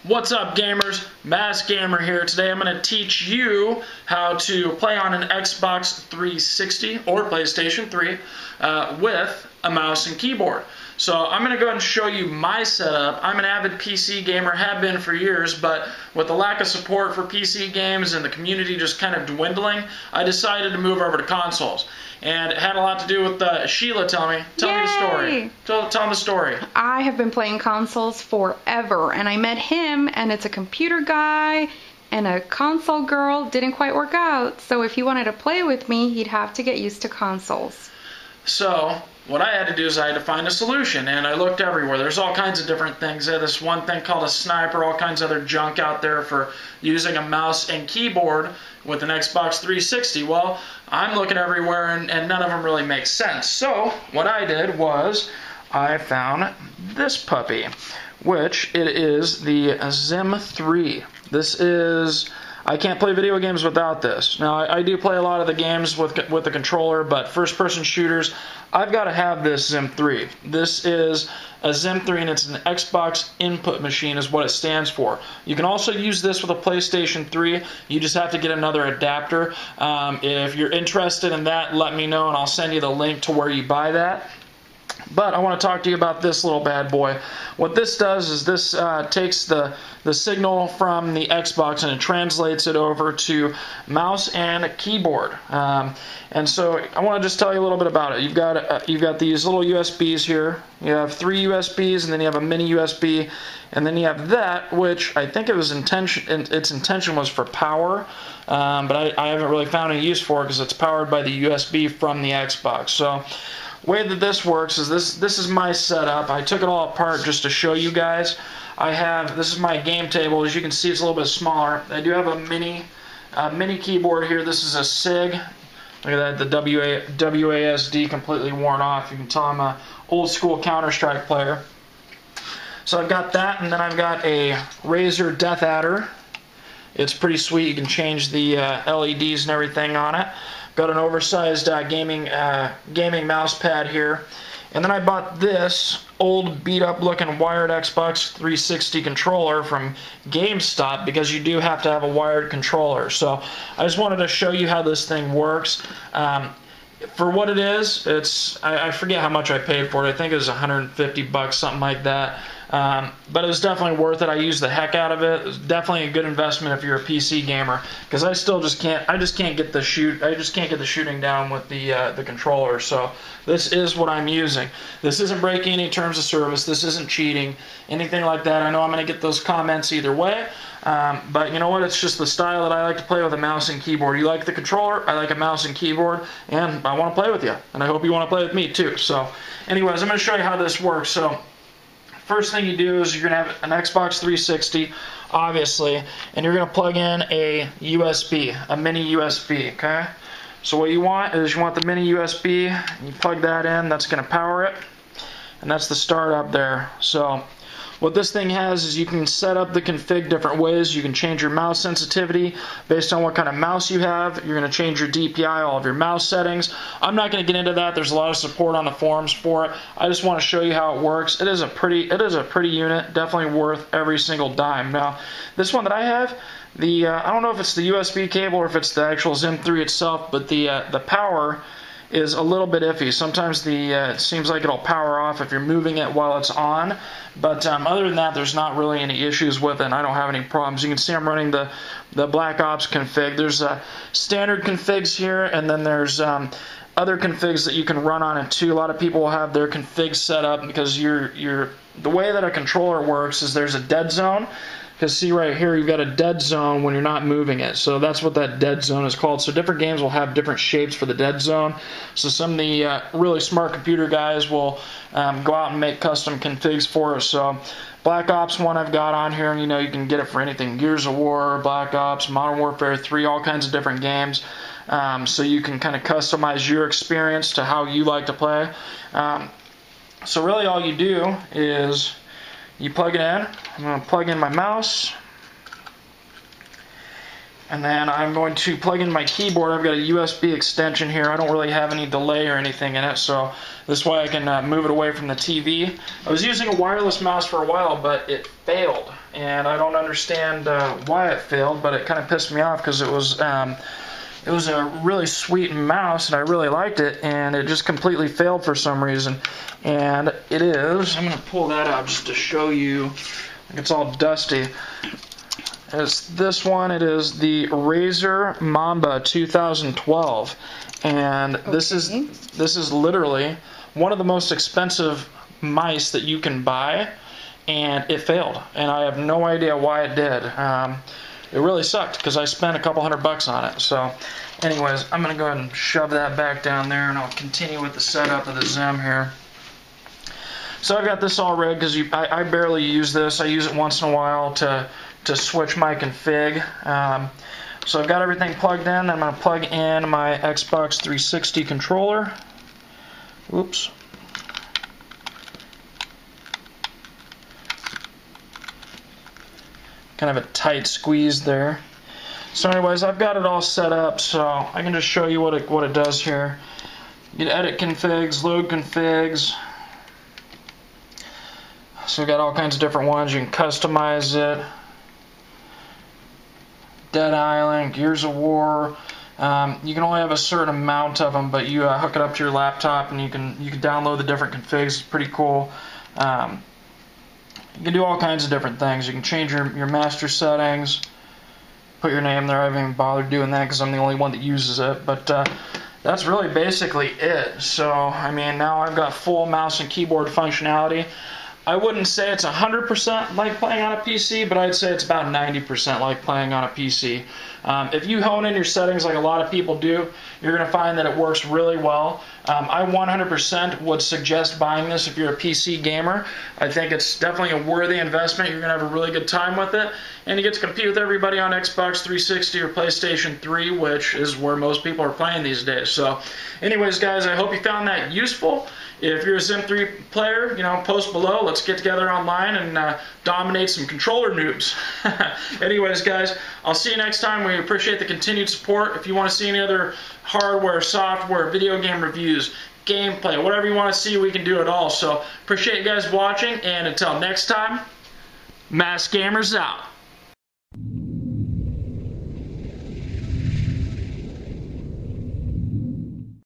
What's up, gamers? Mass Gamer here. Today I'm going to teach you how to play on an Xbox 360 or PlayStation 3 with a mouse and keyboard. So I'm going to go ahead and show you my setup. I'm an avid PC gamer, have been for years, but with the lack of support for PC games and the community just kind of dwindling, I decided to move over to consoles. And it had a lot to do with Sheila telling me. Tell me the story. Tell them the story. I have been playing consoles forever, and I met him, and it's a computer guy and a console girl. Didn't quite work out, so if he wanted to play with me, he'd have to get used to consoles. So what I had to do is I had to find a solution, and I looked everywhere. There's all kinds of different things. There's this one thing called a sniper, all kinds of other junk out there for using a mouse and keyboard with an Xbox 360. Well, I'm looking everywhere, and none of them really make sense. So what I did was I found this puppy, which it is the Zim 3. This is... I can't play video games without this. Now, I do play a lot of the games with the controller, but first-person shooters, I've got to have this Zim 3. This is a Zim 3, and it's an Xbox input machine is what it stands for. You can also use this with a PlayStation 3. You just have to get another adapter. If you're interested in that, let me know, and I'll send you the link to where you buy that. But I want to talk to you about this little bad boy. What this does is this takes the signal from the Xbox and it translates it over to mouse and a keyboard. And so I want to just tell you a little bit about it. You've got these little USBs here. You have 3 USBs, and then you have a mini USB, and then you have that, which I think its intention was for power, but I haven't really found any use for it because it's powered by the USB from the Xbox. So the way that this works is this is my setup. I took it all apart just to show you guys. This is my game table. As you can see, it's a little bit smaller. I do have a mini keyboard here. This is a SIG. Look at that, the WASD completely worn off. You can tell I'm an old school Counter-Strike player. So I've got that, and then I've got a Razer Death Adder. It's pretty sweet. You can change the LEDs and everything on it. Got an oversized gaming mouse pad here. And then I bought this old beat-up looking wired Xbox 360 controller from GameStop because you do have to have a wired controller. So I just wanted to show you how this thing works. For what it is, I forget how much I paid for it. I think it was 150 bucks, something like that. But it was definitely worth it. I used the heck out of it. It was definitely a good investment if you're a PC gamer, because I just can't get the shooting down with the controller. So this is what I'm using. This isn't breaking any terms of service. This isn't cheating, anything like that. I know I'm going to get those comments either way. But you know what? It's just the style that I like to play with a mouse and keyboard. You like the controller, I like a mouse and keyboard, and I want to play with you. And I hope you want to play with me too. So anyways, I'm going to show you how this works. So first thing you do is you're going to have an Xbox 360, obviously, and you're going to plug in a USB, a mini USB, okay? So what you want is you want the mini USB, you plug that in, that's going to power it, and that's the start up there. So what this thing has is you can set up the config different ways. You can change your mouse sensitivity based on what kind of mouse you have. You're going to change your DPI, all of your mouse settings. I'm not going to get into that. There's a lot of support on the forums for it. I just want to show you how it works. It is a pretty unit, definitely worth every single dime. Now, this one that I have, I don't know if it's the USB cable or if it's the actual Zim 3 itself, but the power is a little bit iffy. Sometimes it seems like it'll power off if you're moving it while it's on, but other than that, there's not really any issues with it, and I don't have any problems. You can see I'm running the Black Ops config. There's standard configs here, and then there's other configs that you can run on it too. A lot of people will have their configs set up because the way that a controller works is there's a dead zone. Because see right here, you've got a dead zone when you're not moving it. So that's what that dead zone is called. So different games will have different shapes for the dead zone. So some of the really smart computer guys will go out and make custom configs for us. So Black Ops 1 I've got on here, and you can get it for anything. Gears of War, Black Ops, Modern Warfare 3, all kinds of different games. So you can kind of customize your experience to how you like to play. So really all you do is you plug it in. I'm going to plug in my mouse, and then I'm going to plug in my keyboard. I've got a USB extension here. I don't really have any delay or anything in it, so this way I can move it away from the TV. I was using a wireless mouse for a while, but it failed. and I don't understand why it failed, but it kind of pissed me off because it was a really sweet mouse and I really liked it, and it just completely failed for some reason. And it is, I'm going to pull that out just to show you, it's all dusty. It's this one. It is the Razer Mamba 2012, and this is literally one of the most expensive mice that you can buy, and it failed, and I have no idea why it did. It really sucked because I spent a couple $100 on it. So anyways, I'm going to go ahead and shove that back down there, and I'll continue with the setup of the Zim here. So I've got this all rigged because I barely use this. I use it once in a while to switch my config. So I've got everything plugged in. I'm going to plug in my Xbox 360 controller. Oops. Kind of a tight squeeze there. So anyways, I've got it all set up, so I can just show you what it does here. You can edit configs, load configs. So we've got all kinds of different ones. You can customize it. Dead Island, Gears of War. You can only have a certain amount of them, but you hook it up to your laptop and you can download the different configs. It's pretty cool. You can do all kinds of different things. You can change your master settings, put your name there. I haven't even bothered doing that because I'm the only one that uses it. But that's really basically it. So, I mean, now I've got full mouse and keyboard functionality. I wouldn't say it's 100% like playing on a PC, but I'd say it's about 90% like playing on a PC. If you hone in your settings like a lot of people do, you're going to find that it works really well. I 100% would suggest buying this if you're a PC gamer. I think it's definitely a worthy investment. You're going to have a really good time with it, and you get to compete with everybody on Xbox 360 or PlayStation 3, which is where most people are playing these days. So anyways, guys, I hope you found that useful. If you're a Zim 3 player, post below. Let's get together online and dominate some controller noobs. Anyways, guys, I'll see you next time. We appreciate the continued support. If you want to see any other hardware, software, video game reviews, gameplay, whatever you want to see, we can do it all. So appreciate you guys watching, and until next time, Masked Gamers out.